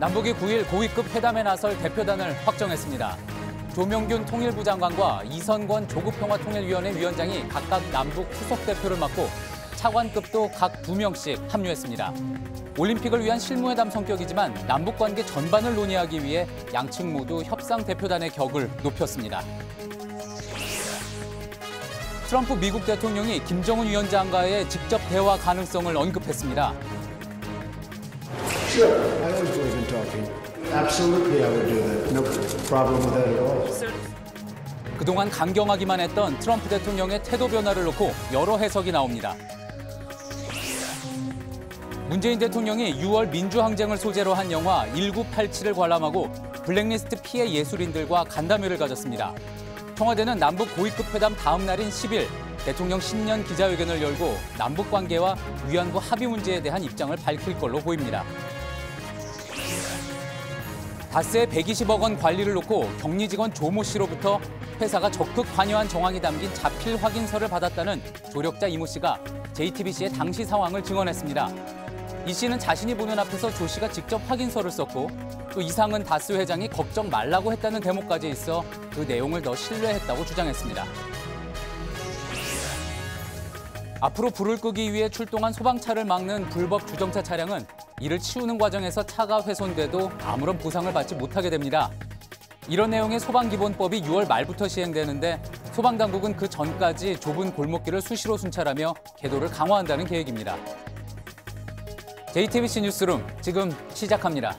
남북이 9일 고위급 회담에 나설 대표단을 확정했습니다. 조명균 통일부 장관과 이선권 조국평화통일위원회 위원장이 각각 남북 수석대표를 맡고 차관급도 각 2명씩 합류했습니다. 올림픽을 위한 실무회담 성격이지만 남북관계 전반을 논의하기 위해 양측 모두 협상 대표단의 격을 높였습니다. 트럼프 미국 대통령이 김정은 위원장과의 직접 대화 가능성을 언급했습니다. Sure, I always believe in talking. Absolutely, I would do that. No problem with that at all. 그동안 강경하기만 했던 트럼프 대통령의 태도 변화를 놓고 여러 해석이 나옵니다. 문재인 대통령이 6월 민주항쟁을 소재로 한 영화 1987을 관람하고 블랙리스트 피해 예술인들과 간담회를 가졌습니다. 청와대는 남북 고위급 회담 다음 날인 10일 대통령 신년 기자회견을 열고 남북 관계와 위안부 합의 문제에 대한 입장을 밝힐 걸로 보입니다. 다스의 120억 원 관리를 놓고 격리 직원 조모 씨로부터 회사가 적극 관여한 정황이 담긴 자필 확인서를 받았다는 조력자 이모 씨가 JTBC의 당시 상황을 증언했습니다. 이 씨는 자신이 보는 앞에서 조 씨가 직접 확인서를 썼고 또 이상은 다스 회장이 걱정 말라고 했다는 대목까지 있어 그 내용을 더 신뢰했다고 주장했습니다. 앞으로 불을 끄기 위해 출동한 소방차를 막는 불법 주정차 차량은 이를 치우는 과정에서 차가 훼손돼도 아무런 보상을 받지 못하게 됩니다. 이런 내용의 소방기본법이 6월 말부터 시행되는데 소방당국은 그 전까지 좁은 골목길을 수시로 순찰하며 계도를 강화한다는 계획입니다. JTBC 뉴스룸 지금 시작합니다.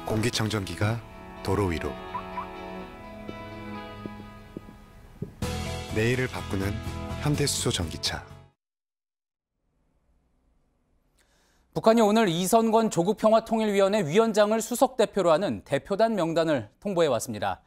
공기청정기가 도로 위로. 내일을 바꾸는 현대수소 전기차. 북한이 오늘 이선권 조국평화통일위원회 위원장을 수석대표로 하는 대표단 명단을 통보해왔습니다.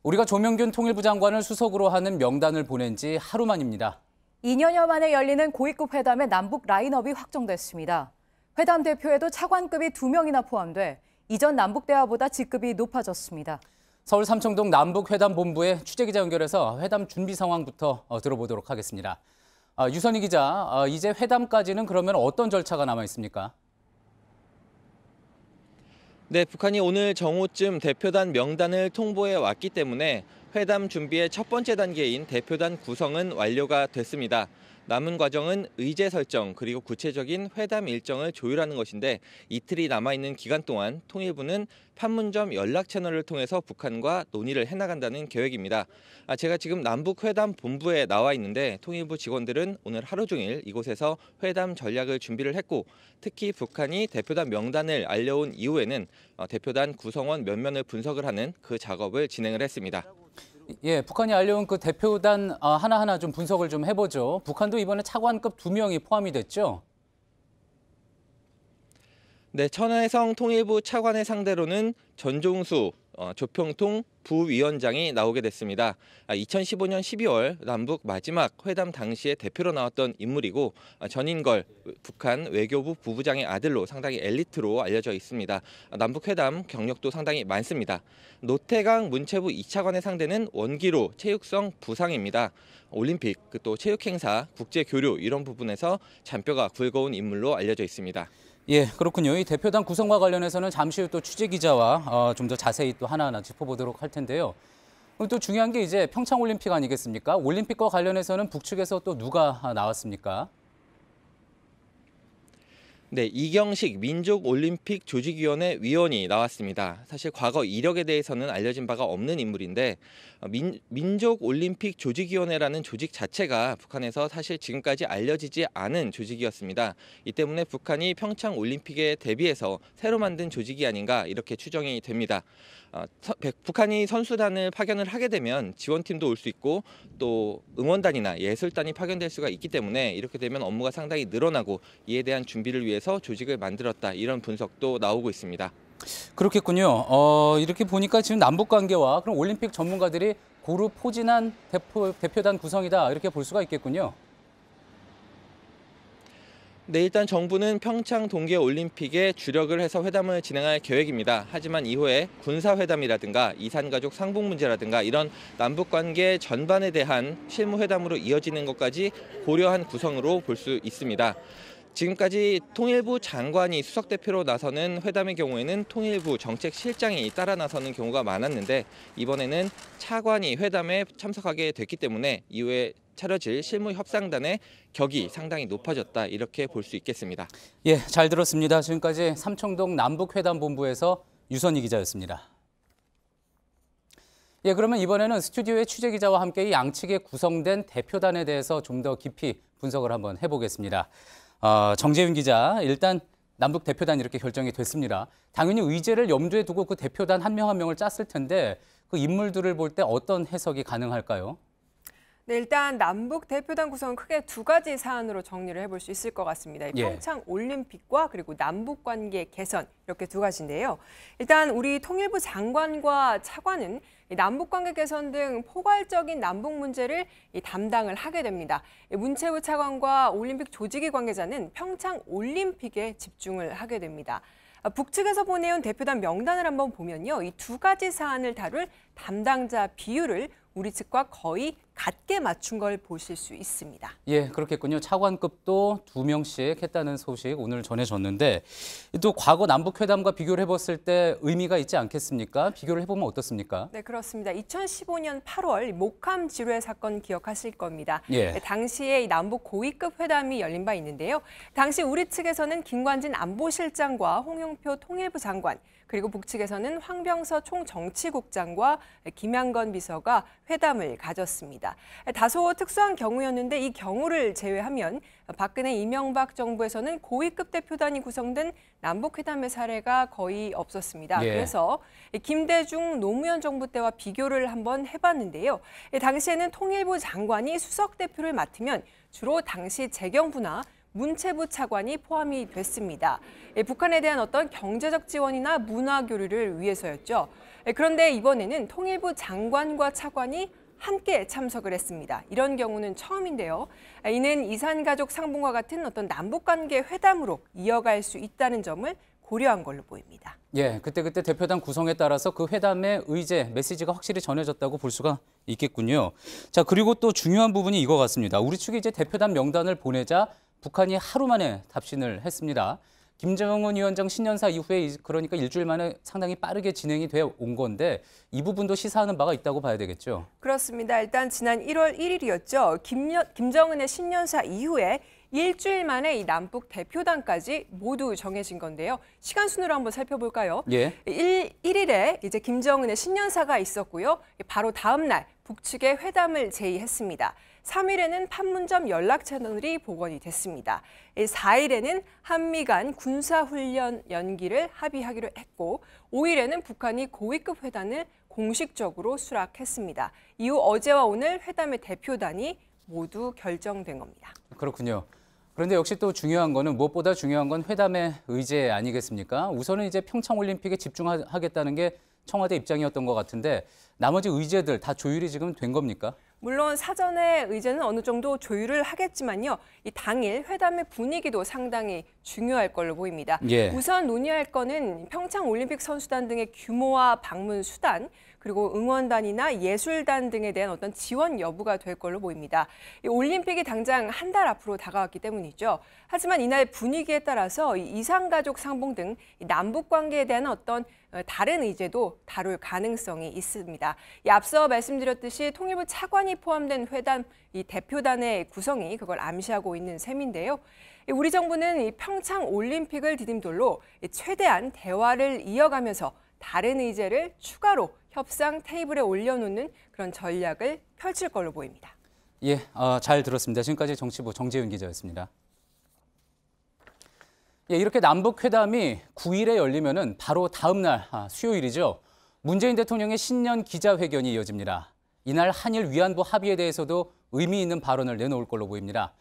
우리가 조명균 통일부 장관을 수석으로 하는 명단을 보낸 지 하루 만입니다. 2년여 만에 열리는 고위급 회담의 남북 라인업이 확정됐습니다. 회담 대표에도 차관급이 2명이나 포함돼 이전 남북 대화보다 직급이 높아졌습니다. 서울 삼청동 남북회담본부에 취재기자 연결해서 회담 준비 상황부터 들어보도록 하겠습니다. 유선희 기자, 이제 회담까지는 그러면 어떤 절차가 남아 있습니까? 네, 북한이 오늘 정오쯤 대표단 명단을 통보해 왔기 때문에 회담 준비의 첫 번째 단계인 대표단 구성은 완료가 됐습니다. 남은 과정은 의제 설정 그리고 구체적인 회담 일정을 조율하는 것인데 이틀이 남아있는 기간 동안 통일부는 판문점 연락 채널을 통해서 북한과 논의를 해나간다는 계획입니다. 제가 지금 남북회담 본부에 나와 있는데 통일부 직원들은 오늘 하루 종일 이곳에서 회담 전략을 준비를 했고 특히 북한이 대표단 명단을 알려온 이후에는 대표단 구성원 몇 면을 분석을 하는 그 작업을 진행을 했습니다. 예, 북한이 알려온 그 대표단 하나하나 좀 분석을 좀 해보죠. 북한도 이번에 차관급 2명이 포함이 됐죠? 네, 천하혜성 통일부 차관을 상대로는 전종수 조평통 부위원장이 나오게 됐습니다. 2015년 12월 남북 마지막 회담 당시에 대표로 나왔던 인물이고 전인걸 북한 외교부 부부장의 아들로 상당히 엘리트로 알려져 있습니다. 남북 회담 경력도 상당히 많습니다. 노태강 문체부 2차관의 상대는 원기로 체육성 부상입니다. 올림픽, 또 체육행사, 국제교류 이런 부분에서 잔뼈가 굵어온 인물로 알려져 있습니다. 예, 그렇군요. 이 대표단 구성과 관련해서는 잠시 후 또 취재기자와 좀 더 자세히 또 하나하나 짚어보도록 할 텐데요. 그럼 또 중요한 게 이제 평창올림픽 아니겠습니까? 올림픽과 관련해서는 북측에서 또 누가 나왔습니까? 네, 이경식 민족올림픽 조직위원회 위원이 나왔습니다. 사실 과거 이력에 대해서는 알려진 바가 없는 인물인데 민족올림픽 조직위원회라는 조직 자체가 북한에서 사실 지금까지 알려지지 않은 조직이었습니다. 이 때문에 북한이 평창올림픽에 대비해서 새로 만든 조직이 아닌가 이렇게 추정이 됩니다. 북한이 선수단을 파견을 하게 되면 지원팀도 올 수 있고 또 응원단이나 예술단이 파견될 수가 있기 때문에 이렇게 되면 업무가 상당히 늘어나고 이에 대한 준비를 위해서 조직을 만들었다 이런 분석도 나오고 있습니다. 그렇겠군요. 이렇게 보니까 지금 남북관계와 그럼 올림픽 전문가들이 고루 포진한 대표단 구성이다 이렇게 볼 수가 있겠군요. 네, 일단 정부는 평창 동계올림픽에 주력을 해서 회담을 진행할 계획입니다. 하지만 이후에 군사회담이라든가 이산가족 상봉 문제라든가 이런 남북관계 전반에 대한 실무회담으로 이어지는 것까지 고려한 구성으로 볼 수 있습니다. 지금까지 통일부 장관이 수석 대표로 나서는 회담의 경우에는 통일부 정책실장이 따라 나서는 경우가 많았는데 이번에는 차관이 회담에 참석하게 됐기 때문에 이후에 차려질 실무 협상단의 격이 상당히 높아졌다 이렇게 볼 수 있겠습니다. 예, 잘 들었습니다. 지금까지 삼청동 남북회담본부에서 유선희 기자였습니다. 예, 그러면 이번에는 스튜디오의 취재 기자와 함께 이 양측에 구성된 대표단에 대해서 좀 더 깊이 분석을 한번 해보겠습니다. 정재윤 기자, 일단 남북 대표단 이렇게 결정이 됐습니다. 당연히 의제를 염두에 두고 그 대표단 한 명 한 명을 짰을 텐데 그 인물들을 볼 때 어떤 해석이 가능할까요? 네, 일단 남북 대표단 구성은 크게 두 가지 사안으로 정리를 해볼 수 있을 것 같습니다. 예. 평창 올림픽과 그리고 남북 관계 개선 이렇게 두 가지인데요. 일단 우리 통일부 장관과 차관은 남북 관계 개선 등 포괄적인 남북 문제를 담당을 하게 됩니다. 문체부 차관과 올림픽 조직위 관계자는 평창 올림픽에 집중을 하게 됩니다. 북측에서 보내온 대표단 명단을 한번 보면요. 이 두 가지 사안을 다룰 담당자 비율을 우리 측과 거의 같게 맞춘 걸 보실 수 있습니다. 예, 그렇겠군요. 차관급도 2명씩 했다는 소식 오늘 전해졌는데 또 과거 남북회담과 비교를 해봤을 때 의미가 있지 않겠습니까? 비교를 해보면 어떻습니까? 네, 그렇습니다. 2015년 8월 목함 지뢰 사건 기억하실 겁니다. 예. 당시에 이 남북 고위급 회담이 열린 바 있는데요. 당시 우리 측에서는 김관진 안보실장과 홍영표 통일부 장관, 그리고 북측에서는 황병서 총정치국장과 김양건 비서가 회담을 가졌습니다. 다소 특수한 경우였는데 이 경우를 제외하면 박근혜 이명박 정부에서는 고위급 대표단이 구성된 남북회담의 사례가 거의 없었습니다. 예. 그래서 김대중 노무현 정부 때와 비교를 한번 해봤는데요. 당시에는 통일부 장관이 수석 대표를 맡으면 주로 당시 재경부나 문체부 차관이 포함이 됐습니다. 북한에 대한 어떤 경제적 지원이나 문화 교류를 위해서였죠. 그런데 이번에는 통일부 장관과 차관이 함께 참석을 했습니다. 이런 경우는 처음인데요. 이는 이산가족 상봉과 같은 어떤 남북관계 회담으로 이어갈 수 있다는 점을 고려한 걸로 보입니다. 예, 그때 대표단 구성에 따라서 그 회담의 의제, 메시지가 확실히 전해졌다고 볼 수가 있겠군요. 자, 그리고 또 중요한 부분이 이거 같습니다. 우리 측이 이제 대표단 명단을 보내자 북한이 하루 만에 답신을 했습니다. 김정은 위원장 신년사 이후에 그러니까 일주일 만에 상당히 빠르게 진행이 되어 온 건데 이 부분도 시사하는 바가 있다고 봐야 되겠죠. 그렇습니다. 일단 지난 1월 1일이었죠. 김정은의 신년사 이후에 일주일 만에 이 남북 대표단까지 모두 정해진 건데요. 시간 순으로 한번 살펴볼까요? 예. 1일에 이제 김정은의 신년사가 있었고요. 바로 다음 날 북측에 회담을 제의했습니다. 3일에는 판문점 연락 채널이 복원이 됐습니다. 4일에는 한미 간 군사훈련 연기를 합의하기로 했고 5일에는 북한이 고위급 회담을 공식적으로 수락했습니다. 이후 어제와 오늘 회담의 대표단이 모두 결정된 겁니다. 그렇군요. 그런데 역시 또 중요한 거는 무엇보다 중요한 건 회담의 의제 아니겠습니까? 우선은 이제 평창올림픽에 집중하겠다는 게 청와대 입장이었던 것 같은데 나머지 의제들 다 조율이 지금 된 겁니까? 물론 사전에 의제는 어느 정도 조율을 하겠지만요. 이 당일 회담의 분위기도 상당히 중요할 걸로 보입니다. 예. 우선 논의할 거는 평창올림픽 선수단 등의 규모와 방문 수단, 그리고 응원단이나 예술단 등에 대한 어떤 지원 여부가 될 걸로 보입니다. 이 올림픽이 당장 한 달 앞으로 다가왔기 때문이죠. 하지만 이날 분위기에 따라서 이산가족 상봉 등 남북 관계에 대한 어떤 다른 의제도 다룰 가능성이 있습니다. 앞서 말씀드렸듯이 통일부 차관이 포함된 회담 이 대표단의 구성이 그걸 암시하고 있는 셈인데요. 우리 정부는 이 평창 올림픽을 디딤돌로 최대한 대화를 이어가면서 다른 의제를 추가로 협상 테이블에 올려놓는 그런 전략을 펼칠 걸로 보입니다. 예, 잘 들었습니다. 지금까지 정치부 정재윤 기자였습니다. 예, 이렇게 남북회담이 9일에 열리면은 바로 다음 날 수요일이죠. 문재인 대통령의 신년 기자회견이 이어집니다. 이날 한일 위안부 합의에 대해서도 의미 있는 발언을 내놓을 걸로 보입니다.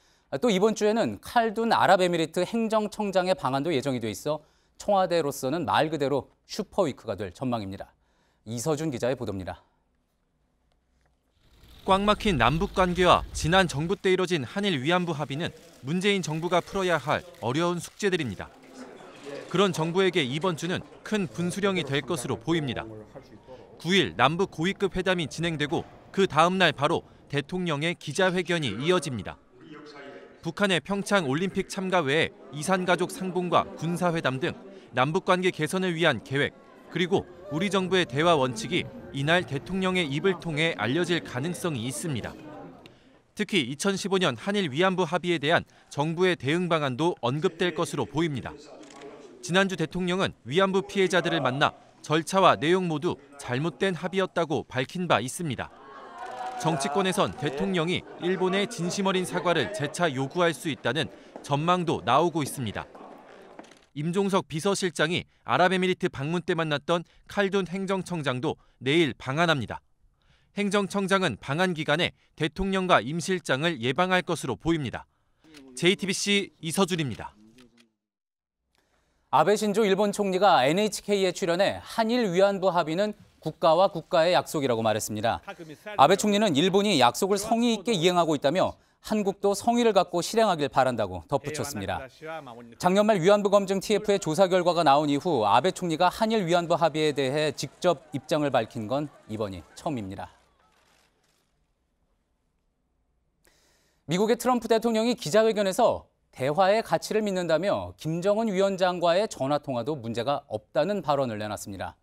또 이번 주에는 칼둔 아랍에미리트 행정청장의 방한도 예정이 돼 있어 청와대로서는 말 그대로 슈퍼위크가 될 전망입니다. 이서준 기자의 보도입니다. 꽉 막힌 남북 관계와 지난 정부 때 이뤄진 한일 위안부 합의는 문재인 정부가 풀어야 할 어려운 숙제들입니다. 그런 정부에게 이번 주는 큰 분수령이 될 것으로 보입니다. 9일 남북 고위급 회담이 진행되고 그 다음 날 바로 대통령의 기자회견이 이어집니다. 북한의 평창 올림픽 참가 외에 이산가족 상봉과 군사회담 등 남북관계 개선을 위한 계획, 그리고 우리 정부의 대화 원칙이 이날 대통령의 입을 통해 알려질 가능성이 있습니다. 특히 2015년 한일 위안부 합의에 대한 정부의 대응 방안도 언급될 것으로 보입니다. 지난주 대통령은 위안부 피해자들을 만나 절차와 내용 모두 잘못된 합의였다고 밝힌 바 있습니다. 정치권에선 대통령이 일본의 진심 어린 사과를 재차 요구할 수 있다는 전망도 나오고 있습니다. 임종석 비서실장이 아랍에미리트 방문 때 만났던 칼둔 행정청장도 내일 방한합니다. 행정청장은 방한 기간에 대통령과 임 실장을 예방할 것으로 보입니다. JTBC 이서준입니다. 아베 신조 일본 총리가 NHK에 출연해 한일 위안부 합의는 국가와 국가의 약속이라고 말했습니다. 아베 총리는 일본이 약속을 성의 있게 이행하고 있다며 한국도 성의를 갖고 실행하길 바란다고 덧붙였습니다. 작년 말 위안부 검증 TF의 조사 결과가 나온 이후 아베 총리가 한일 위안부 합의에 대해 직접 입장을 밝힌 건 이번이 처음입니다. 미국의 트럼프 대통령이 기자회견에서 대화의 가치를 믿는다며 김정은 위원장과의 전화통화도 문제가 없다는 발언을 내놨습니다.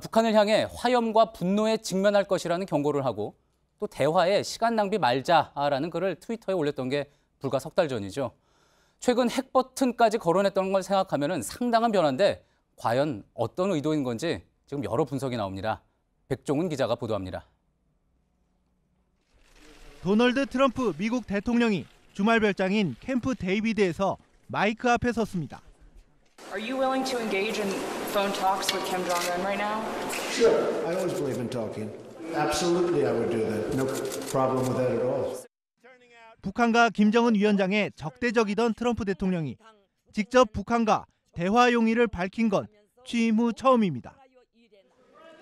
북한을 향해 화염과 분노에 직면할 것이라는 경고를 하고 또 대화에 시간 낭비 말자라는 글을 트위터에 올렸던 게 불과 석 달 전이죠. 최근 핵 버튼까지 거론했던 걸 생각하면 상당한 변화인데 과연 어떤 의도인 건지 지금 여러 분석이 나옵니다. 백종훈 기자가 보도합니다. 도널드 트럼프 미국 대통령이 주말 별장인 캠프 데이비드에서 마이크 앞에 섰습니다. Are you willing to engage in phone talks with Kim Jong-un right now? Sure, I always believe in talking. Absolutely, I would do that. No problem with that at all. 북한과 김정은 위원장의 적대적이던 트럼프 대통령이 직접 북한과 대화 용의를 밝힌 건 취임 후 처음입니다.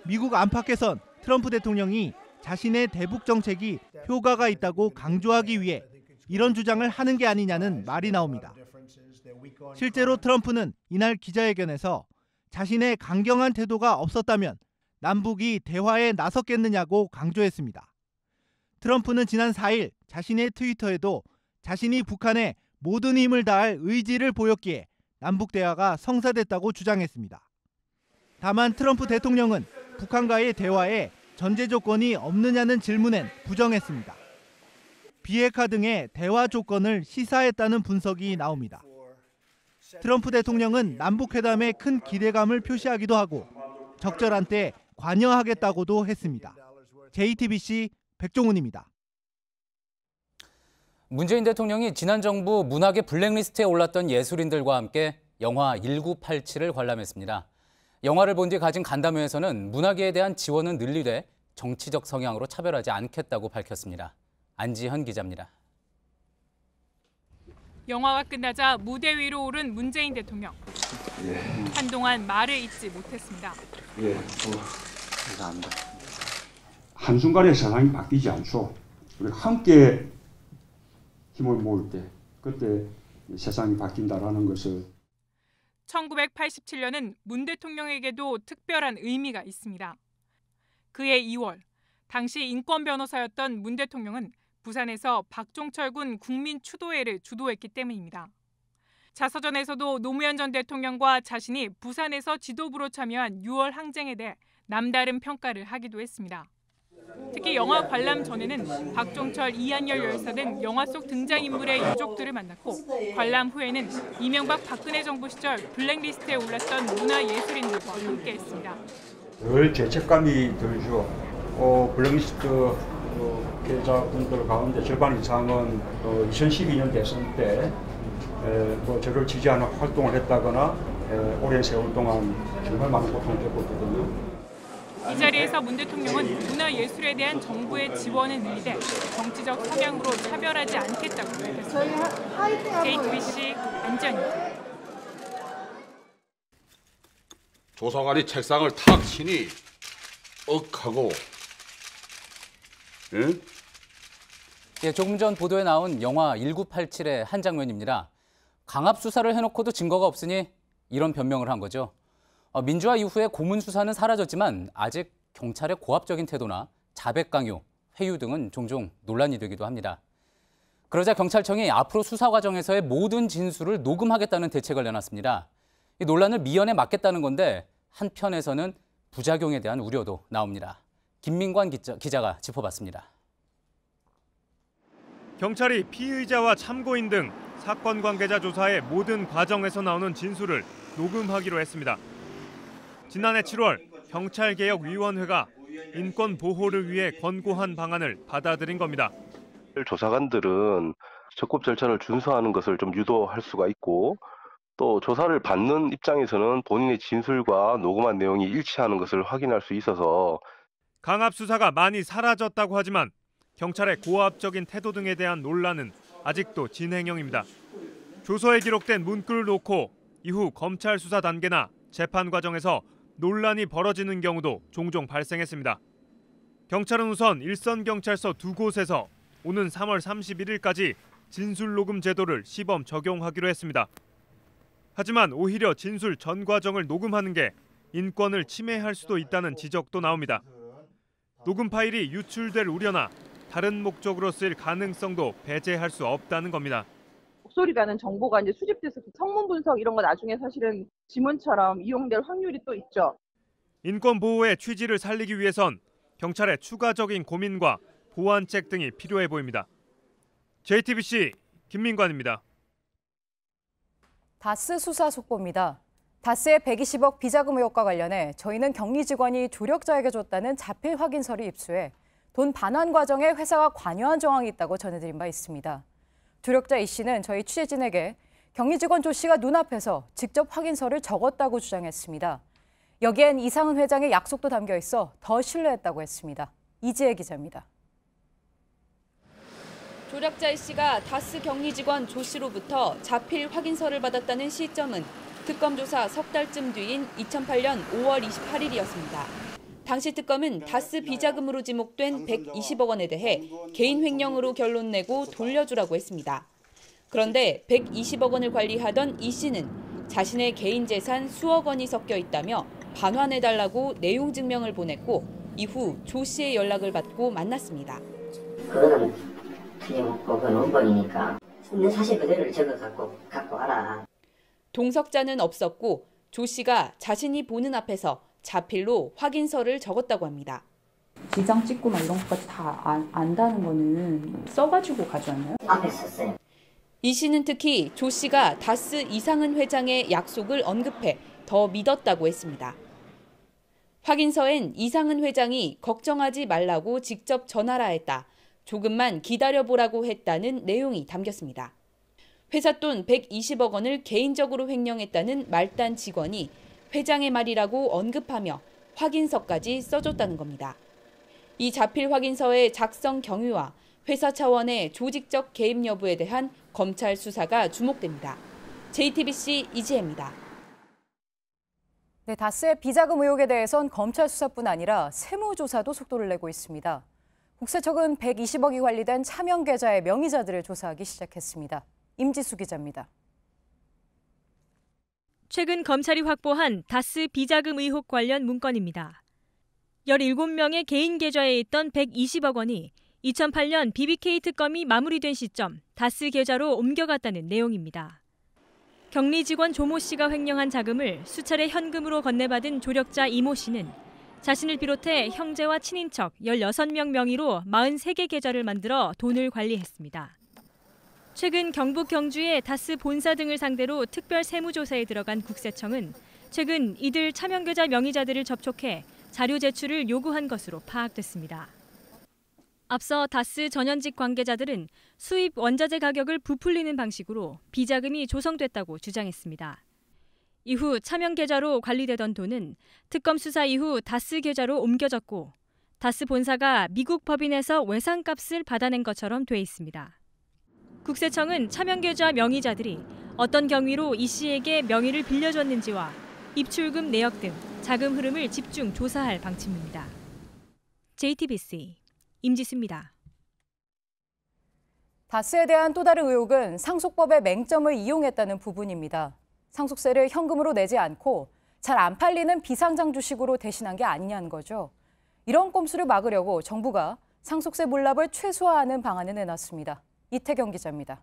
미국 안팎에선 트럼프 대통령이 자신의 대북 정책이 효과가 있다고 강조하기 위해 이런 주장을 하는 게 아니냐는 말이 나옵니다. 실제로 트럼프는 이날 기자회견에서 자신의 강경한 태도가 없었다면 남북이 대화에 나섰겠느냐고 강조했습니다. 트럼프는 지난 4일 자신의 트위터에도 자신이 북한에 모든 힘을 다할 의지를 보였기에 남북 대화가 성사됐다고 주장했습니다. 다만 트럼프 대통령은 북한과의 대화에 전제 조건이 없느냐는 질문엔 부정했습니다. 비핵화 등의 대화 조건을 시사했다는 분석이 나옵니다. 트럼프 대통령은 남북회담에 큰 기대감을 표시하기도 하고 적절한 때 관여하겠다고도 했습니다. JTBC 백종훈입니다. 문재인 대통령이 지난 정부 문학의 블랙리스트에 올랐던 예술인들과 함께 영화 1987을 관람했습니다. 영화를 본 뒤 가진 간담회에서는 문학계에 대한 지원은 늘리되 정치적 성향으로 차별하지 않겠다고 밝혔습니다. 안지현 기자입니다. 영화가 끝나자 무대 위로 오른 문재인 대통령. 한동안 말을 잇지 못했습니다. 감사합니다. 한순간에 세상이 바뀌지 않죠. 우리가 함께 힘을 모을 때 그때 세상이 바뀐다라는 것을. 1987년은 문 대통령에게도 특별한 의미가 있습니다. 그해 2월, 당시 인권 변호사였던 문 대통령은 부산에서 박종철 군 국민추도회를 주도했기 때문입니다. 자서전에서도 노무현 전 대통령과 자신이 부산에서 지도부로 참여한 6월 항쟁에 대해 남다른 평가를 하기도 했습니다. 특히 영화 관람 전에는 박종철, 이한열 열사 등 영화 속 등장인물의 유족들을 만났고 관람 후에는 이명박 박근혜 정부 시절 블랙리스트에 올랐던 문화예술인들과 함께했습니다. 늘 죄책감이 들죠. 블랙리스트 피해자분들 가운데 절반 이상은 2012년 대선 때 저를 지지하는 활동을 했다거나 오랜 세월 동안 정말 많은 고통을 겪었거든요. 이 자리에서 문 대통령은 문화예술에 대한 정부의 지원을 늘리되 정치적 성향으로 차별하지 않겠다고 밝혔습니다. JTBC 안지현입니다. 조사관이 책상을 탁 치니 억하고. 응? 예, 조금 전 보도에 나온 영화 1987의 한 장면입니다. 강압 수사를 해놓고도 증거가 없으니 이런 변명을 한 거죠. 민주화 이후에 고문 수사는 사라졌지만 아직 경찰의 고압적인 태도나 자백 강요, 회유 등은 종종 논란이 되기도 합니다. 그러자 경찰청이 앞으로 수사 과정에서의 모든 진술을 녹음하겠다는 대책을 내놨습니다. 이 논란을 미연에 막겠다는 건데 한편에서는 부작용에 대한 우려도 나옵니다. 김민관 기자가 짚어봤습니다. 경찰이 피의자와 참고인 등 사건 관계자 조사의 모든 과정에서 나오는 진술을 녹음하기로 했습니다. 지난해 7월 경찰개혁위원회가 인권 보호를 위해 권고한 방안을 받아들인 겁니다. 조사관들은 적법 절차를 준수하는 것을 좀 유도할 수가 있고 또 조사를 받는 입장에서는 본인의 진술과 녹음한 내용이 일치하는 것을 확인할 수 있어서 강압 수사가 많이 사라졌다고 하지만 경찰의 고압적인 태도 등에 대한 논란은 아직도 진행형입니다. 조서에 기록된 문구를 놓고 이후 검찰 수사 단계나 재판 과정에서 논란이 벌어지는 경우도 종종 발생했습니다. 경찰은 우선 일선경찰서 2곳에서 오는 3월 31일까지 진술녹음 제도를 시범 적용하기로 했습니다. 하지만 오히려 진술 전 과정을 녹음하는 게 인권을 침해할 수도 있다는 지적도 나옵니다. 녹음 파일이 유출될 우려나 다른 목적으로 쓰일 가능성도 배제할 수 없다는 겁니다. 목소리라는 정보가 이제 수집돼서 성문 분석 이런 거 나중에 사실은 지문처럼 이용될 확률이 또 있죠. 인권 보호의 취지를 살리기 위해선 경찰의 추가적인 고민과 보완책 등이 필요해 보입니다. JTBC 김민관입니다. 다스 수사 속보입니다. 다스의 120억 비자금 의혹과 관련해 저희는 격리 직원이 조력자에게 줬다는 자필 확인서를 입수해 돈 반환 과정에 회사가 관여한 정황이 있다고 전해드린 바 있습니다. 조력자 이 씨는 저희 취재진에게 격리 직원 조 씨가 눈앞에서 직접 확인서를 적었다고 주장했습니다. 여기엔 이상은 회장의 약속도 담겨 있어 더 신뢰했다고 했습니다. 이지혜 기자입니다. 조력자 이 씨가 다스 격리 직원 조 씨로부터 자필 확인서를 받았다는 시점은 특검 조사 석 달쯤 뒤인 2008년 5월 28일이었습니다. 당시 특검은 다스 비자금으로 지목된 120억 원에 대해 개인 횡령으로 결론 내고 돌려주라고 했습니다. 그런데 120억 원을 관리하던 이 씨는 자신의 개인 재산 수억 원이 섞여 있다며 반환해달라고 내용 증명을 보냈고 이후 조 씨의 연락을 받고 만났습니다. 그거는 틀림없고 그건 원본이니까 있는 사실 그대로를 갖고 와라. 동석자는 없었고 조 씨가 자신이 보는 앞에서 자필로 확인서를 적었다고 합니다. 지장 찍고 막 이런 것까지 다 안다는 거는 써가지고 가져왔나요? 앞에 썼어요. 이 씨는 특히 조 씨가 다스 이상은 회장의 약속을 언급해 더 믿었다고 했습니다. 확인서엔 이상은 회장이 걱정하지 말라고 직접 전화라 했다. 조금만 기다려보라고 했다는 내용이 담겼습니다. 회사 돈 120억 원을 개인적으로 횡령했다는 말단 직원이 회장의 말이라고 언급하며 확인서까지 써줬다는 겁니다. 이 자필 확인서의 작성 경위와 회사 차원의 조직적 개입 여부에 대한 검찰 수사가 주목됩니다. JTBC 이지혜입니다. 네, 다스의 비자금 의혹에 대해선 검찰 수사뿐 아니라 세무조사도 속도를 내고 있습니다. 국세청은 120억이 관리된 차명 계좌의 명의자들을 조사하기 시작했습니다. 임지수 기자입니다. 최근 검찰이 확보한 다스 비자금 의혹 관련 문건입니다. 17명의 개인 계좌에 있던 120억 원이 2008년 BBK 특검이 마무리된 시점 다스 계좌로 옮겨갔다는 내용입니다. 격리 직원 조모 씨가 횡령한 자금을 수차례 현금으로 건네받은 조력자 이모 씨는 자신을 비롯해 형제와 친인척 16명 명의로 43개 계좌를 만들어 돈을 관리했습니다. 최근 경북 경주의 다스 본사 등을 상대로 특별 세무조사에 들어간 국세청은 최근 이들 차명계좌 명의자들을 접촉해 자료 제출을 요구한 것으로 파악됐습니다. 앞서 다스 전현직 관계자들은 수입 원자재 가격을 부풀리는 방식으로 비자금이 조성됐다고 주장했습니다. 이후 차명계좌로 관리되던 돈은 특검 수사 이후 다스 계좌로 옮겨졌고 다스 본사가 미국 법인에서 외상값을 받아낸 것처럼 돼 있습니다. 국세청은 차명계좌 명의자들이 어떤 경위로 이 씨에게 명의를 빌려줬는지와 입출금 내역 등 자금 흐름을 집중 조사할 방침입니다. JTBC 임지수입니다. 다스에 대한 또 다른 의혹은 상속법의 맹점을 이용했다는 부분입니다. 상속세를 현금으로 내지 않고 잘 안 팔리는 비상장 주식으로 대신한 게 아니냐는 거죠. 이런 꼼수를 막으려고 정부가 상속세 몰락을 최소화하는 방안을 내놨습니다. 이태경 기자입니다.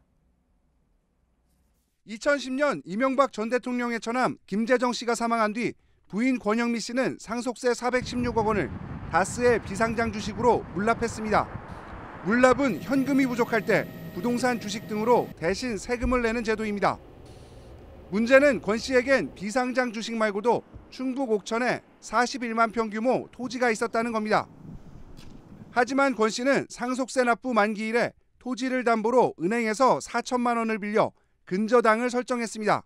2010년 이명박 전 대통령의 처남 김재정 씨가 사망한 뒤 부인 권영미 씨는 상속세 416억 원을 다스의 비상장 주식으로 물납했습니다. 물납은 현금이 부족할 때 부동산 주식 등으로 대신 세금을 내는 제도입니다. 문제는 권 씨에겐 비상장 주식 말고도 충북 옥천에 41만 평 규모 토지가 있었다는 겁니다. 하지만 권 씨는 상속세 납부 만기 이래 토지를 담보로 은행에서 4천만 원을 빌려 근저당을 설정했습니다.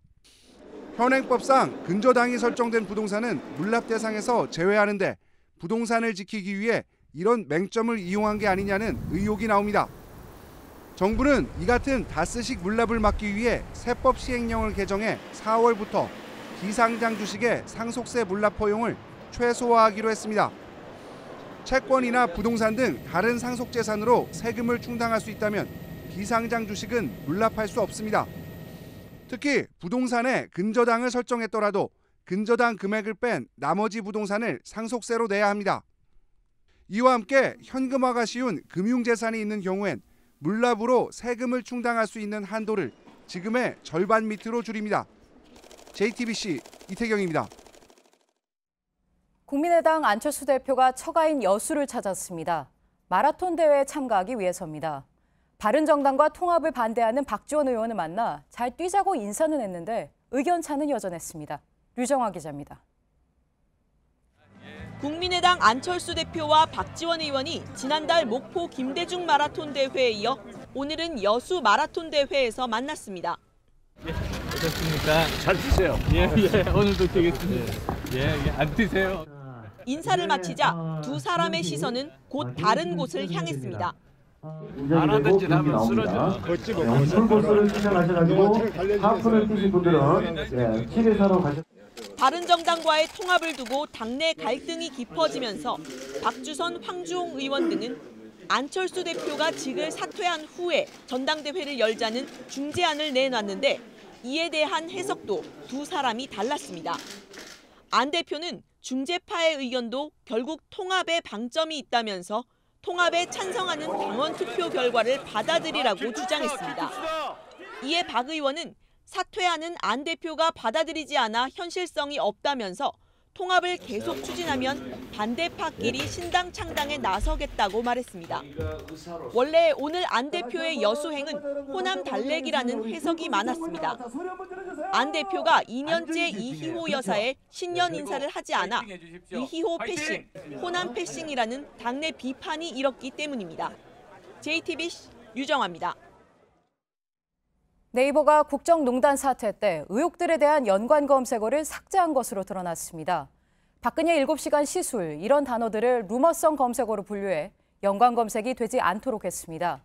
현행법상 근저당이 설정된 부동산은 물납 대상에서 제외하는데 부동산을 지키기 위해 이런 맹점을 이용한 게 아니냐는 의혹이 나옵니다. 정부는 이 같은 다스식 물납을 막기 위해 세법 시행령을 개정해 4월부터 비상장 주식의 상속세 물납 허용을 최소화하기로 했습니다. 채권이나 부동산 등 다른 상속재산으로 세금을 충당할 수 있다면 비상장 주식은 물납할 수 없습니다. 특히 부동산에 근저당을 설정했더라도 근저당 금액을 뺀 나머지 부동산을 상속세로 내야 합니다. 이와 함께 현금화가 쉬운 금융재산이 있는 경우엔 물납으로 세금을 충당할 수 있는 한도를 지금의 절반 밑으로 줄입니다. JTBC 이태경입니다. 국민의당 안철수 대표가 처가인 여수를 찾았습니다. 마라톤 대회에 참가하기 위해서입니다. 바른정당과 통합을 반대하는 박지원 의원을 만나 잘 뛰자고 인사는 했는데 의견차는 여전했습니다. 류정화 기자입니다. 국민의당 안철수 대표와 박지원 의원이 지난달 목포 김대중 마라톤 대회에 이어 오늘은 여수 마라톤 대회에서 만났습니다. 어떻습니까? 잘 뛰세요. 예, 오늘도 뛰겠습니다. 예, 안 뛰세요. 인사를 마치자 두 사람의 시선은 곧 다른 곳을 향했습니다. 안 하던 짓 하면 쓰러져. 풀코스를 시작하셔가지고 하프를 뛰신 분들은 7회사로 가셨습니다. 바른정당과의 통합을 두고 당내 갈등이 깊어지면서 박주선, 황주홍 의원 등은 안철수 대표가 직을 사퇴한 후에 전당대회를 열자는 중재안을 내놨는데 이에 대한 해석도 두 사람이 달랐습니다. 안 대표는 중재파의 의견도 결국 통합에 방점이 있다면서 통합에 찬성하는 당원 투표 결과를 받아들이라고 주장했습니다. 이에 박 의원은 사퇴하는 안 대표가 받아들이지 않아 현실성이 없다면서 통합을 계속 추진하면 반대파끼리 신당 창당에 나서겠다고 말했습니다. 원래 오늘 안 대표의 여수행은 호남 달래기라는 해석이 많았습니다. 안 대표가 2년째 이희호 여사의 신년 인사를 하지 않아 이희호 패싱, 호남 패싱이라는 당내 비판이 일었기 때문입니다. JTBC 유정화입니다. 네이버가 국정농단 사태 때 의혹들에 대한 연관 검색어를 삭제한 것으로 드러났습니다. 박근혜 7시간 시술 이런 단어들을 루머성 검색어로 분류해 연관 검색이 되지 않도록 했습니다.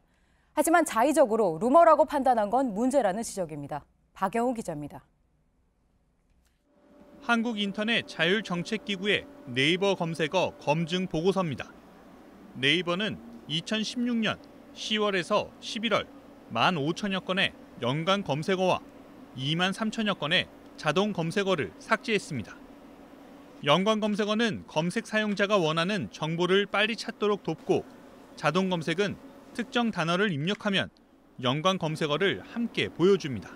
하지만 자의적으로 루머라고 판단한 건 문제라는 지적입니다. 박영우 기자입니다. 한국인터넷 자율정책기구의 네이버 검색어 검증 보고서입니다. 네이버는 2016년 10월에서 11월 15,000여 건의 연관 검색어와 2만 3천여 건의 자동 검색어를 삭제했습니다. 연관 검색어는 검색 사용자가 원하는 정보를 빨리 찾도록 돕고 자동 검색은 특정 단어를 입력하면 연관 검색어를 함께 보여줍니다.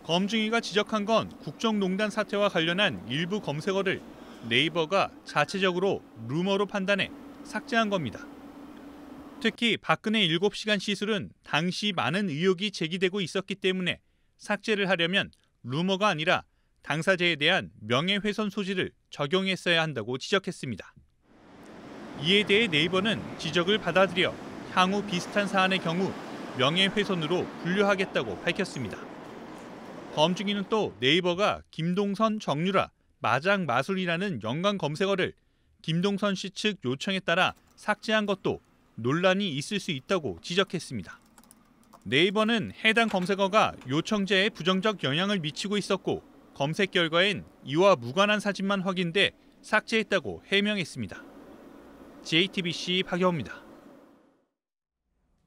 검증위가 지적한 건 국정농단 사태와 관련한 일부 검색어를 네이버가 자체적으로 루머로 판단해 삭제한 겁니다. 특히 박근혜 7시간 시술은 당시 많은 의혹이 제기되고 있었기 때문에 삭제를 하려면 루머가 아니라 당사자에 대한 명예훼손 소지를 적용했어야 한다고 지적했습니다. 이에 대해 네이버는 지적을 받아들여 향후 비슷한 사안의 경우 명예훼손으로 분류하겠다고 밝혔습니다. 검증위는 또 네이버가 김동선 정유라 마장 마술이라는 연관 검색어를 김동선 씨 측 요청에 따라 삭제한 것도 논란이 있을 수 있다고 지적했습니다. 네이버는 해당 검색어가 요청자에 부정적 영향을 미치고 있었고 검색 결과엔 이와 무관한 사진만 확인돼 삭제했다고 해명했습니다. JTBC 박영우입니다.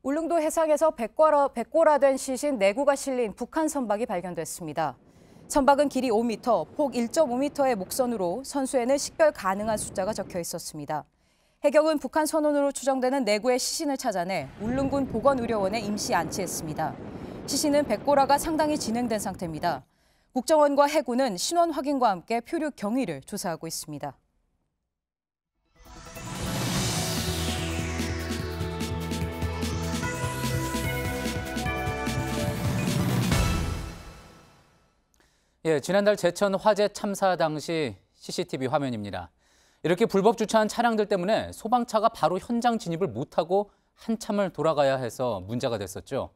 울릉도 해상에서 백골화된 시신 4구가 실린 북한 선박이 발견됐습니다. 선박은 길이 5m, 폭 1.5m의 목선으로 선수에는 식별 가능한 숫자가 적혀 있었습니다. 해경은 북한 선원으로 추정되는 내구의 시신을 찾아내 울릉군 보건의료원에 임시 안치했습니다. 시신은 백고라가 상당히 진행된 상태입니다. 국정원과 해군은 신원 확인과 함께 표류 경위를 조사하고 있습니다. 지난달 제천 화재 참사 당시 CCTV 화면입니다. 이렇게 불법 주차한 차량들 때문에 소방차가 바로 현장 진입을 못하고 한참을 돌아가야 해서 문제가 됐었죠.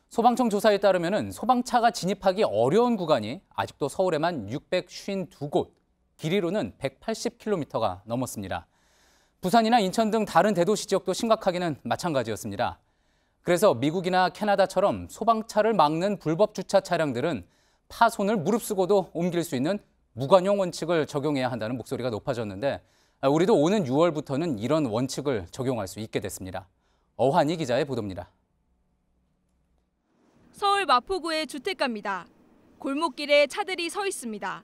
소방청 조사에 따르면 소방차가 진입하기 어려운 구간이 아직도 서울에만 652곳, 길이로는 180km가 넘었습니다. 부산이나 인천 등 다른 대도시 지역도 심각하기는 마찬가지였습니다. 그래서 미국이나 캐나다처럼 소방차를 막는 불법 주차 차량들은 파손을 무릅쓰고도 옮길 수 있는 무관용 원칙을 적용해야 한다는 목소리가 높아졌는데 우리도 오는 6월부터는 이런 원칙을 적용할 수 있게 됐습니다. 어환희 기자의 보도입니다. 서울 마포구의 주택가입니다. 골목길에 차들이 서 있습니다.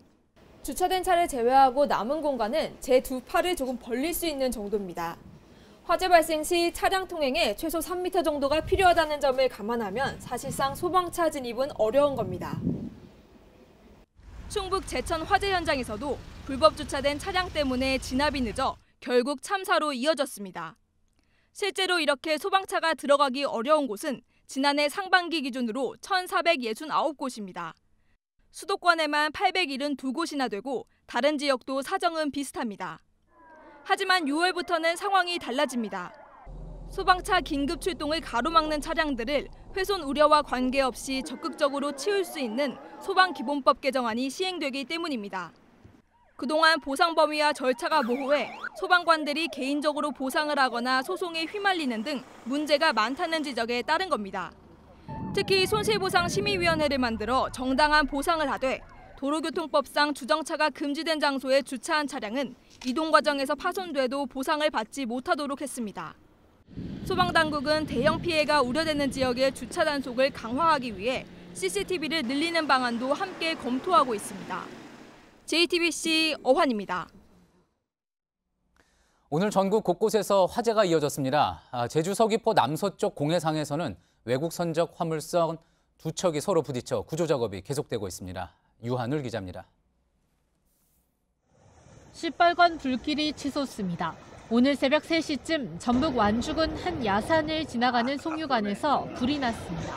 주차된 차를 제외하고 남은 공간은 제 두 팔을 조금 벌릴 수 있는 정도입니다. 화재 발생 시 차량 통행에 최소 3m 정도가 필요하다는 점을 감안하면 사실상 소방차 진입은 어려운 겁니다. 충북 제천 화재 현장에서도 불법 주차된 차량 때문에 진압이 늦어 결국 참사로 이어졌습니다. 실제로 이렇게 소방차가 들어가기 어려운 곳은 지난해 상반기 기준으로 1,469곳입니다. 수도권에만 872곳이나 되고 다른 지역도 사정은 비슷합니다. 하지만 6월부터는 상황이 달라집니다. 소방차 긴급 출동을 가로막는 차량들을 훼손 우려와 관계없이 적극적으로 치울 수 있는 소방기본법 개정안이 시행되기 때문입니다. 그동안 보상 범위와 절차가 모호해 소방관들이 개인적으로 보상을 하거나 소송에 휘말리는 등 문제가 많다는 지적에 따른 겁니다. 특히 손실보상심의위원회를 만들어 정당한 보상을 하되 도로교통법상 주정차가 금지된 장소에 주차한 차량은 이동 과정에서 파손돼도 보상을 받지 못하도록 했습니다. 소방당국은 대형 피해가 우려되는 지역의 주차 단속을 강화하기 위해 CCTV를 늘리는 방안도 함께 검토하고 있습니다. JTBC 어환입니다. 오늘 전국 곳곳에서 화재가 이어졌습니다. 제주 서귀포 남서쪽 공해상에서는 외국 선적 화물선 두 척이 서로 부딪혀 구조 작업이 계속되고 있습니다. 유한울 기자입니다. 시뻘건 불길이 치솟습니다. 오늘 새벽 3시쯤 전북 완주군 한 야산을 지나가는 송유관에서 불이 났습니다.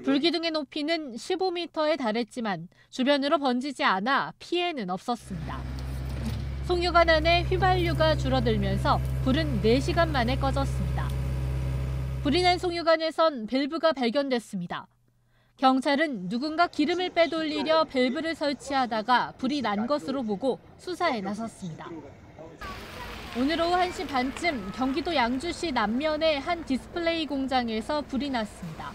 불기둥의 높이는 15m에 달했지만 주변으로 번지지 않아 피해는 없었습니다. 송유관 안에 휘발유가 줄어들면서 불은 4시간 만에 꺼졌습니다. 불이 난 송유관에선 밸브가 발견됐습니다. 경찰은 누군가 기름을 빼돌리려 밸브를 설치하다가 불이 난 것으로 보고 수사에 나섰습니다. 오늘 오후 1시 반쯤 경기도 양주시 남면의 한 디스플레이 공장에서 불이 났습니다.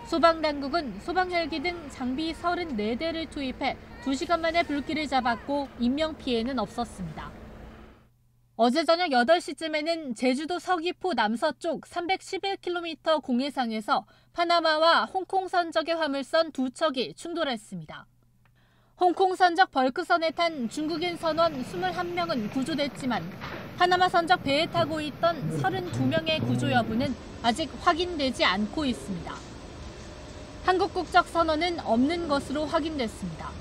소방당국은 소방헬기 등 장비 34대를 투입해 2시간 만에 불길을 잡았고 인명피해는 없었습니다. 어제 저녁 8시쯤에는 제주도 서귀포 남서쪽 311km 공해상에서 파나마와 홍콩 선적의 화물선 두 척이 충돌했습니다. 홍콩 선적 벌크선에 탄 중국인 선원 21명은 구조됐지만 파나마 선적 배에 타고 있던 32명의 구조 여부는 아직 확인되지 않고 있습니다. 한국 국적 선원은 없는 것으로 확인됐습니다.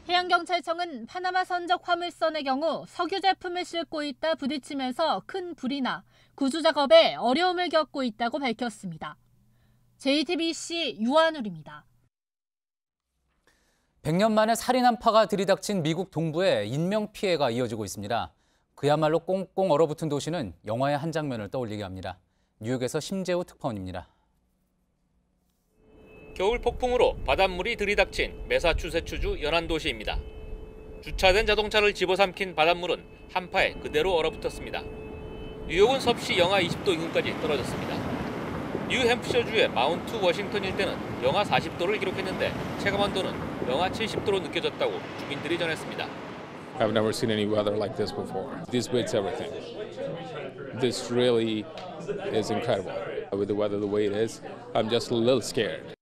해양경찰청은 파나마 선적 화물선의 경우 석유 제품을 싣고 있다 부딪히면서 큰 불이 나 구조 작업에 어려움을 겪고 있다고 밝혔습니다. JTBC 유한울입니다. 100년 만에 살인 한파가 들이닥친 미국 동부에 인명피해가 이어지고 있습니다. 그야말로 꽁꽁 얼어붙은 도시는 영화의 한 장면을 떠올리게 합니다. 뉴욕에서 심재우 특파원입니다. 겨울 폭풍으로 바닷물이 들이닥친 매사추세츠주 연안 도시입니다. 주차된 자동차를 집어삼킨 바닷물은 한파에 그대로 얼어붙었습니다. 뉴욕은 섭씨 영하 20도 인근까지 떨어졌습니다. 뉴햄프셔주의 마운트 워싱턴 일대는 영하 40도를 기록했는데 체감 온도는 영하 70도로 느껴졌다고 주민들이 전했습니다. I've never seen any weather like this before. This beats everything. This really is incredible. With the weather the way it is, I'm just a little scared.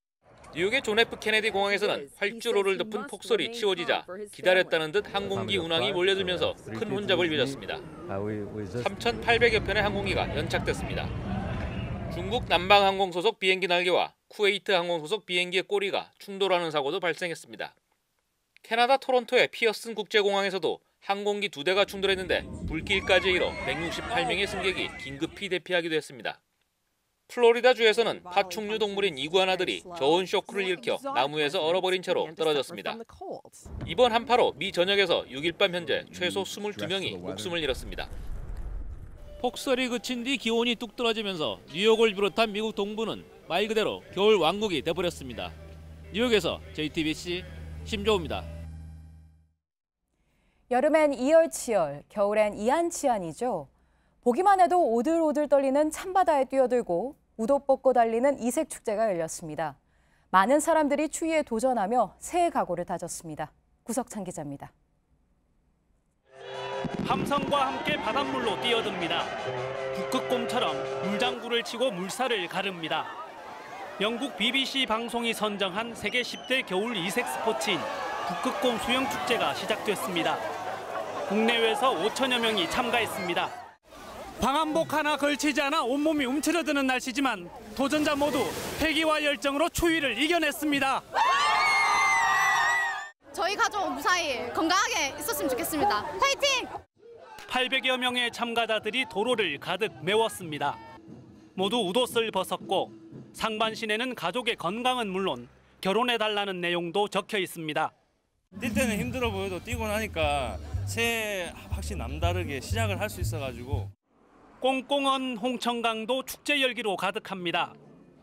뉴욕의 존 F 케네디 공항에서는 활주로를 덮은 폭설이 치워지자 기다렸다는 듯 항공기 운항이 몰려들면서 큰 혼잡을 빚었습니다. 3,800여 편의 항공기가 연착됐습니다. 중국 남방항공 소속 비행기 날개와 쿠웨이트 항공 소속 비행기의 꼬리가 충돌하는 사고도 발생했습니다. 캐나다 토론토의 피어슨 국제공항에서도 항공기 2대가 충돌했는데 불길까지 이뤄 168명의 승객이 긴급히 대피하기도 했습니다. 플로리다주에서는 파충류 동물인 이구아나들이 저온 쇼크를 일으켜 나무에서 얼어버린 채로 떨어졌습니다. 이번 한파로 미 전역에서 6일 밤 현재 최소 22명이 목숨을 잃었습니다. 폭설이 그친 뒤 기온이 뚝 떨어지면서 뉴욕을 비롯한 미국 동부는 말 그대로 겨울 왕국이 돼버렸습니다. 뉴욕에서 JTBC 심조우입니다. 여름엔 이열치열, 겨울엔 이안치안이죠. 보기만 해도 오들오들 떨리는 찬바다에 뛰어들고 우도 뻗고 달리는 이색 축제가 열렸습니다. 많은 사람들이 추위에 도전하며 새해 각오를 다졌습니다. 구석찬 기자입니다. 함성과 함께 바닷물로 뛰어듭니다. 북극곰처럼 물장구를 치고 물살을 가릅니다. 영국 BBC 방송이 선정한 세계 10대 겨울 이색 스포츠인 북극곰 수영 축제가 시작됐습니다. 국내외에서 5천여 명이 참가했습니다. 방한복 하나 걸치지 않아 온몸이 움츠러드는 날씨지만 도전자 모두 패기와 열정으로 추위를 이겨냈습니다. 저희 가족 무사히 건강하게 있었으면 좋겠습니다. 파이팅! 800여 명의 참가자들이 도로를 가득 메웠습니다. 모두 웃옷을 벗었고 상반신에는 가족의 건강은 물론 결혼해달라는 내용도 적혀 있습니다. 뛸 때는 힘들어 보여도 뛰고 나니까 새해 확실히 남다르게 시작을 할 수 있어가지고. 꽁꽁언 홍천강도 축제 열기로 가득합니다.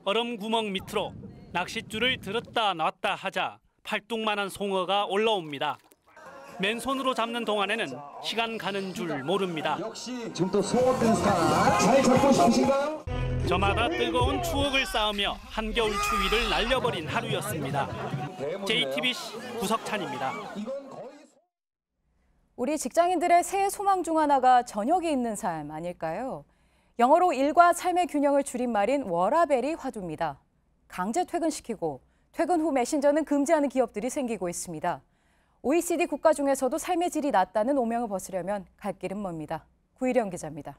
얼음 구멍 밑으로 낚싯줄을 들었다 놨다 하자 팔뚝만한 송어가 올라옵니다. 맨손으로 잡는 동안에는 시간 가는 줄 모릅니다. 역시 지금 또 송어 뜬 스타 잘 잡고 싶으신가요? 저마다 뜨거운 추억을 쌓으며 한겨울 추위를 날려버린 하루였습니다. JTBC 구석찬입니다. 우리 직장인들의 새해 소망 중 하나가 저녁이 있는 삶 아닐까요? 영어로 일과 삶의 균형을 줄인 말인 워라밸이 화두입니다. 강제 퇴근시키고 퇴근 후 메신저는 금지하는 기업들이 생기고 있습니다. OECD 국가 중에서도 삶의 질이 낮다는 오명을 벗으려면 갈 길은 멉니다. 구일영 기자입니다.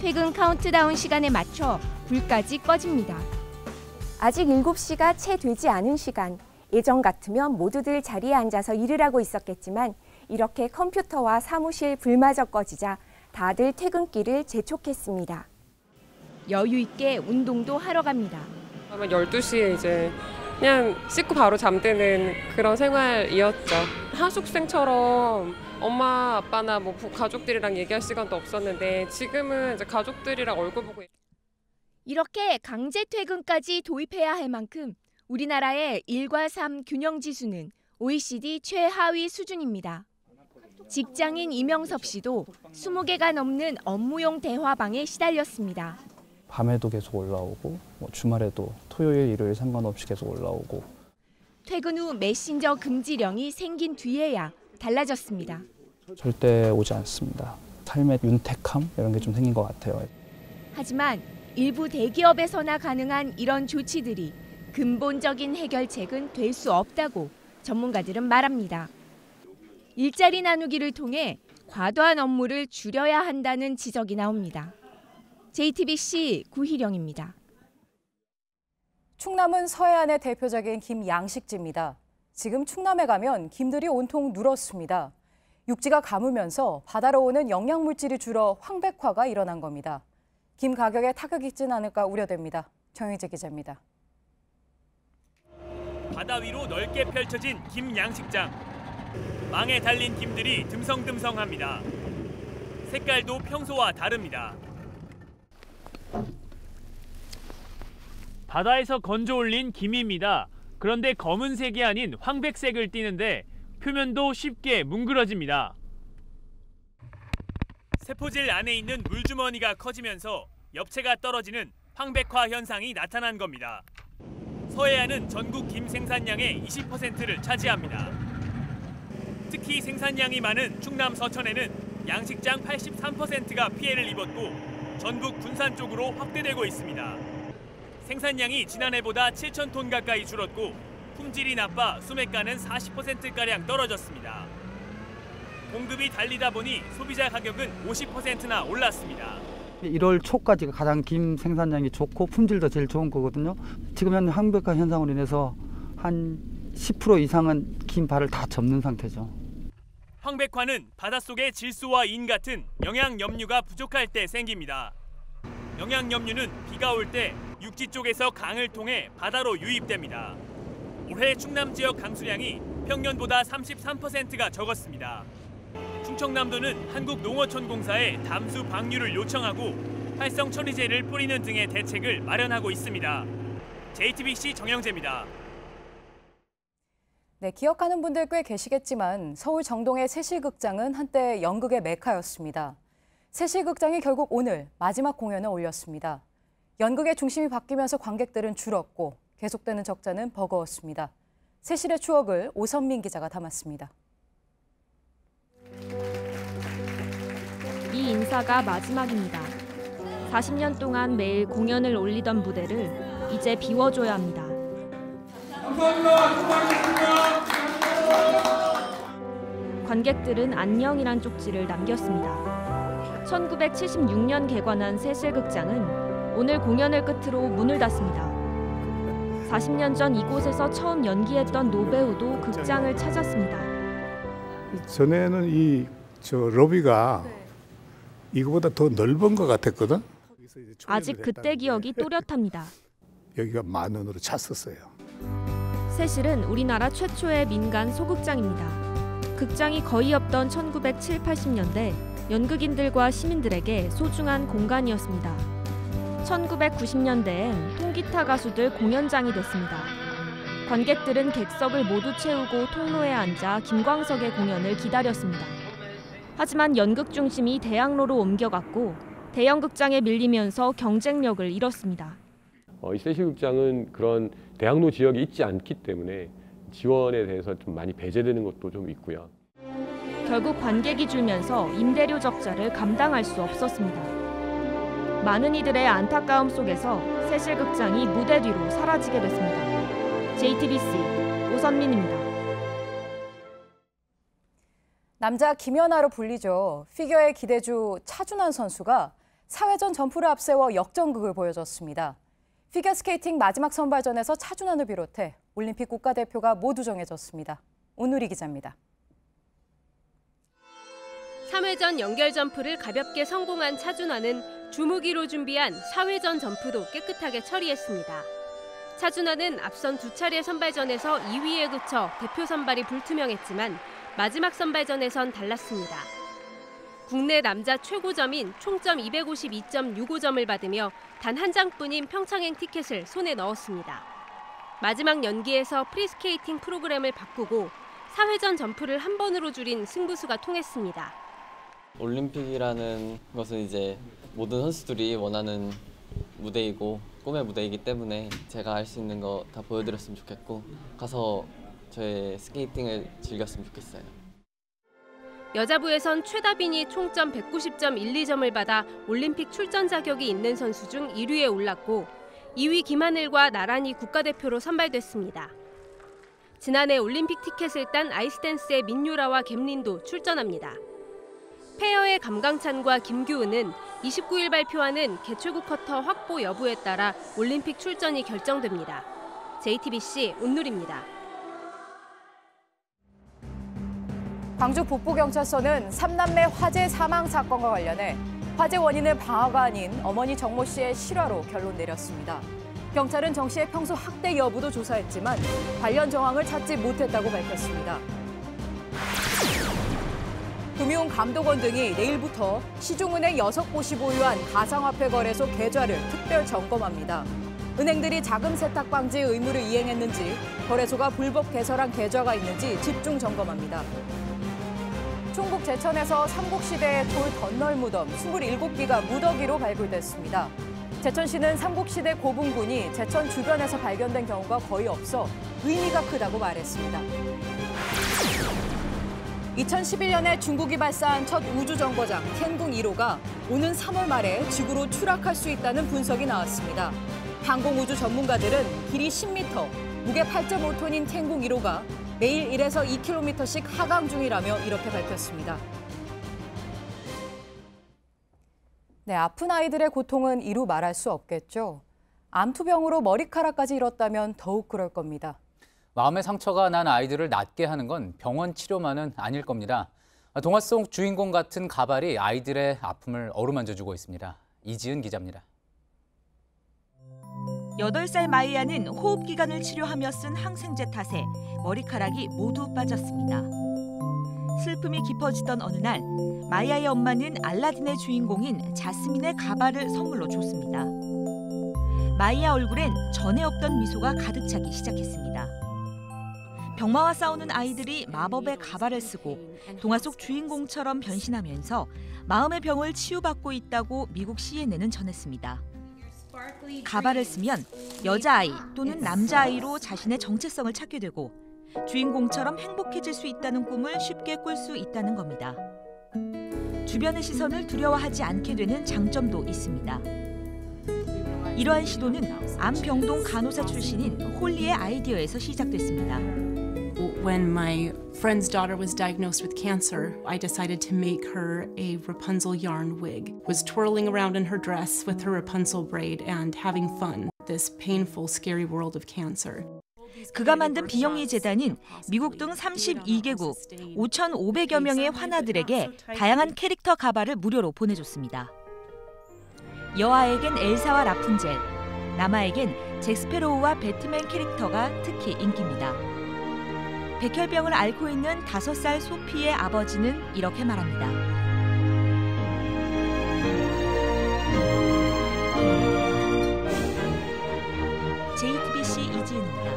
퇴근 카운트다운 시간에 맞춰 불까지 꺼집니다. 아직 7시가 채 되지 않은 시간. 예전 같으면 모두들 자리에 앉아서 일을 하고 있었겠지만 이렇게 컴퓨터와 사무실 불마저 꺼지자 다들 퇴근길을 재촉했습니다. 여유 있게 운동도 하러 갑니다. 아마 12시에 이제 그냥 씻고 바로 잠드는 그런 생활이었죠. 하숙생처럼 엄마, 아빠나 뭐 가족들이랑 얘기할 시간도 없었는데 지금은 이제 가족들이랑 얼굴 보고 이렇게 강제 퇴근까지 도입해야 할 만큼 우리나라의 일과 삶 균형 지수는 OECD 최하위 수준입니다. 직장인 이명섭 씨도 20개가 넘는 업무용 대화방에 시달렸습니다. 밤에도 계속 올라오고 주말에도 토요일, 일요일 상관없이 계속 올라오고. 퇴근 후 메신저 금지령이 생긴 뒤에야 달라졌습니다. 절대 오지 않습니다. 삶의 윤택함 이런 게 좀 생긴 것 같아요. 하지만 일부 대기업에서나 가능한 이런 조치들이 근본적인 해결책은 될 수 없다고 전문가들은 말합니다. 일자리 나누기를 통해 과도한 업무를 줄여야 한다는 지적이 나옵니다. JTBC 구희령입니다. 충남은 서해안의 대표적인 김 양식지입니다. 지금 충남에 가면 김들이 온통 늘었습니다. 육지가 가무면서 바다로 오는 영양물질이 줄어 황백화가 일어난 겁니다. 김 가격에 타격이 있진 않을까 우려됩니다. 정혜재 기자입니다. 바다 위로 넓게 펼쳐진 김 양식장. 망에 달린 김들이 듬성듬성합니다. 색깔도 평소와 다릅니다. 바다에서 건져 올린 김입니다. 그런데 검은색이 아닌 황백색을 띠는데 표면도 쉽게 뭉그러집니다. 세포질 안에 있는 물주머니가 커지면서 엽채가 떨어지는 황백화 현상이 나타난 겁니다. 서해안은 전국 김 생산량의 20%를 차지합니다. 특히 생산량이 많은 충남 서천에는 양식장 83%가 피해를 입었고 전북 군산 쪽으로 확대되고 있습니다. 생산량이 지난해보다 7,000톤 가까이 줄었고 품질이 나빠 수매가는 40%가량 떨어졌습니다. 공급이 달리다 보니 소비자 가격은 50%나 올랐습니다. 1월 초까지가 가장 김 생산량이 좋고 품질도 제일 좋은 거거든요. 지금 현재 황백화 현상으로 인해서 한 10% 이상은 김발을 다 접는 상태죠. 황백화는 바닷속의 질소와 인 같은 영양 염류가 부족할 때 생깁니다. 영양 염류는 비가 올 때 육지 쪽에서 강을 통해 바다로 유입됩니다. 올해 충남 지역 강수량이 평년보다 33%가 적었습니다. 충청남도는 한국농어촌공사에 담수 방류를 요청하고 활성 처리제를 뿌리는 등의 대책을 마련하고 있습니다. JTBC 정영재입니다. 네, 기억하는 분들 꽤 계시겠지만 서울 정동의 세실극장은 한때 연극의 메카였습니다. 세실극장이 결국 오늘 마지막 공연을 올렸습니다. 연극의 중심이 바뀌면서 관객들은 줄었고 계속되는 적자는 버거웠습니다. 세실의 추억을 오선민 기자가 담았습니다. 이 인사가 마지막입니다. 40년 동안 매일 공연을 올리던 무대를 이제 비워줘야 합니다. 감사합니다. 수고하셨습니다. 관객들은 안녕이란 쪽지를 남겼습니다. 1976년 개관한 세실극장은 오늘 공연을 끝으로 문을 닫습니다. 40년 전 이곳에서 처음 연기했던 노배우도 극장을 찾았습니다. 전에는 로비가 이거보다 더 넓은 것 같았거든. 아직 그때 기억이 또렷합니다. 여기가 만원으로 찼었어요. 세실은 우리나라 최초의 민간 소극장입니다. 극장이 거의 없던 1970, 80년대 연극인들과 시민들에게 소중한 공간이었습니다. 1990년대엔 통기타 가수들 공연장이 됐습니다. 관객들은 객석을 모두 채우고 통로에 앉아 김광석의 공연을 기다렸습니다. 하지만 연극 중심이 대학로로 옮겨갔고 대형 극장에 밀리면서 경쟁력을 잃었습니다. 이 세실극장은 그런 대학로 지역이 있지 않기 때문에 지원에 대해서 좀 많이 배제되는 것도 좀 있고요. 결국 관객이 줄면서 임대료 적자를 감당할 수 없었습니다. 많은 이들의 안타까움 속에서 세실극장이 무대 뒤로 사라지게 됐습니다. JTBC 오선민입니다. 남자 김연아로 불리죠. 피겨의 기대주 차준환 선수가 사회전 점프를 앞세워 역전극을 보여줬습니다. 피겨스케이팅 마지막 선발전에서 차준환을 비롯해 올림픽 국가대표가 모두 정해졌습니다. 온누리 기자입니다. 3회전 연결 점프를 가볍게 성공한 차준환은 주무기로 준비한 4회전 점프도 깨끗하게 처리했습니다. 차준환은 앞선 두 차례 선발전에서 2위에 그쳐 대표 선발이 불투명했지만 마지막 선발전에선 달랐습니다. 국내 남자 최고점인 총점 252.65점을 받으며 단 한 장뿐인 평창행 티켓을 손에 넣었습니다. 마지막 연기에서 프리스케이팅 프로그램을 바꾸고 4회전 점프를 한 번으로 줄인 승부수가 통했습니다. 올림픽이라는 것은 이제 모든 선수들이 원하는 무대이고 꿈의 무대이기 때문에 제가 할 수 있는 거 다 보여드렸으면 좋겠고 가서 저의 스케이팅을 즐겼으면 좋겠어요. 여자부에선 최다빈이 총점 190.12점을 받아 올림픽 출전 자격이 있는 선수 중 1위에 올랐고 2위 김하늘과 나란히 국가대표로 선발됐습니다. 지난해 올림픽 티켓을 딴 아이스댄스의 민유라와 갬린도 출전합니다. 페어의 감강찬과 김규은은 29일 발표하는 개최국 쿼터 확보 여부에 따라 올림픽 출전이 결정됩니다. JTBC 온누리입니다. 광주 북부경찰서는 3남매 화재 사망 사건과 관련해 화재 원인은 방화가 아닌 어머니 정모 씨의 실화로 결론 내렸습니다. 경찰은 정 씨의 평소 학대 여부도 조사했지만 관련 정황을 찾지 못했다고 밝혔습니다. 금융감독원 등이 내일부터 시중은행 6곳이 보유한 가상화폐 거래소 계좌를 특별 점검합니다. 은행들이 자금 세탁 방지 의무를 이행했는지, 거래소가 불법 개설한 계좌가 있는지 집중 점검합니다. 충북 제천에서 삼국시대의 돌 덧널 무덤 27기가 무더기로 발굴됐습니다. 제천시는 삼국시대 고분군이 제천 주변에서 발견된 경우가 거의 없어 의미가 크다고 말했습니다. 2011년에 중국이 발사한 첫 우주정거장 텐궁 1호가 오는 3월 말에 지구로 추락할 수 있다는 분석이 나왔습니다. 항공우주 전문가들은 길이 10m, 무게 8.5톤인 텐궁 1호가 매일 1에서 2km씩 하강 중이라며 이렇게 밝혔습니다. 네, 아픈 아이들의 고통은 이루 말할 수 없겠죠. 암투병으로 머리카락까지 잃었다면 더욱 그럴 겁니다. 마음의 상처가 난 아이들을 낫게 하는 건 병원 치료만은 아닐 겁니다. 동화 속 주인공 같은 가발이 아이들의 아픔을 어루만져주고 있습니다. 이지은 기자입니다. 8살 마이아는 호흡기관을 치료하며 쓴 항생제 탓에 머리카락이 모두 빠졌습니다. 슬픔이 깊어지던 어느 날, 마이아의 엄마는 알라딘의 주인공인 자스민의 가발을 선물로 줬습니다. 마이아 얼굴엔 전에 없던 미소가 가득 차기 시작했습니다. 병마와 싸우는 아이들이 마법의 가발을 쓰고 동화 속 주인공처럼 변신하면서 마음의 병을 치유받고 있다고 미국 CNN은 전했습니다. 가발을 쓰면 여자아이 또는 남자아이로 자신의 정체성을 찾게 되고 주인공처럼 행복해질 수 있다는 꿈을 쉽게 꿀 수 있다는 겁니다. 주변의 시선을 두려워하지 않게 되는 장점도 있습니다. 이러한 시도는 암병동 간호사 출신인 홀리의 아이디어에서 시작됐습니다. When my friend's daughter was diagnosed with cancer, I decided to make her a Rapunzel yarn wig. Was twirling around in her dress with her Rapunzel braid and having fun. This painful, scary world of cancer. 그가 만든 비영리 재단은 미국 등 32개국 5,500여 명의 환아들에게 다양한 캐릭터 가발을 무료로 보내줬습니다. 여아에겐 엘사와 라푼젤, 남아에겐 잭스페로우와 배트맨 캐릭터가 특히 인기입니다. 백혈병을 앓고 있는 5살 소피의 아버지는 이렇게 말합니다. JTBC 이지은입니다.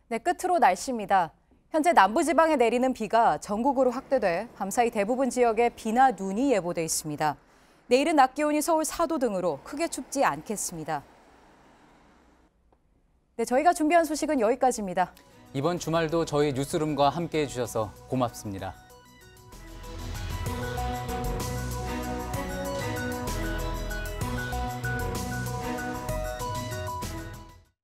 네, 끝으로 날씨입니다. 현재 남부지방에 내리는 비가 전국으로 확대돼 밤사이 대부분 지역에 비나 눈이 예보돼 있습니다. 내일은 낮 기온이 서울 4도 등으로 크게 춥지 않겠습니다. 네, 저희가 준비한 소식은 여기까지입니다. 이번 주말도 저희 뉴스룸과 함께해 주셔서 고맙습니다.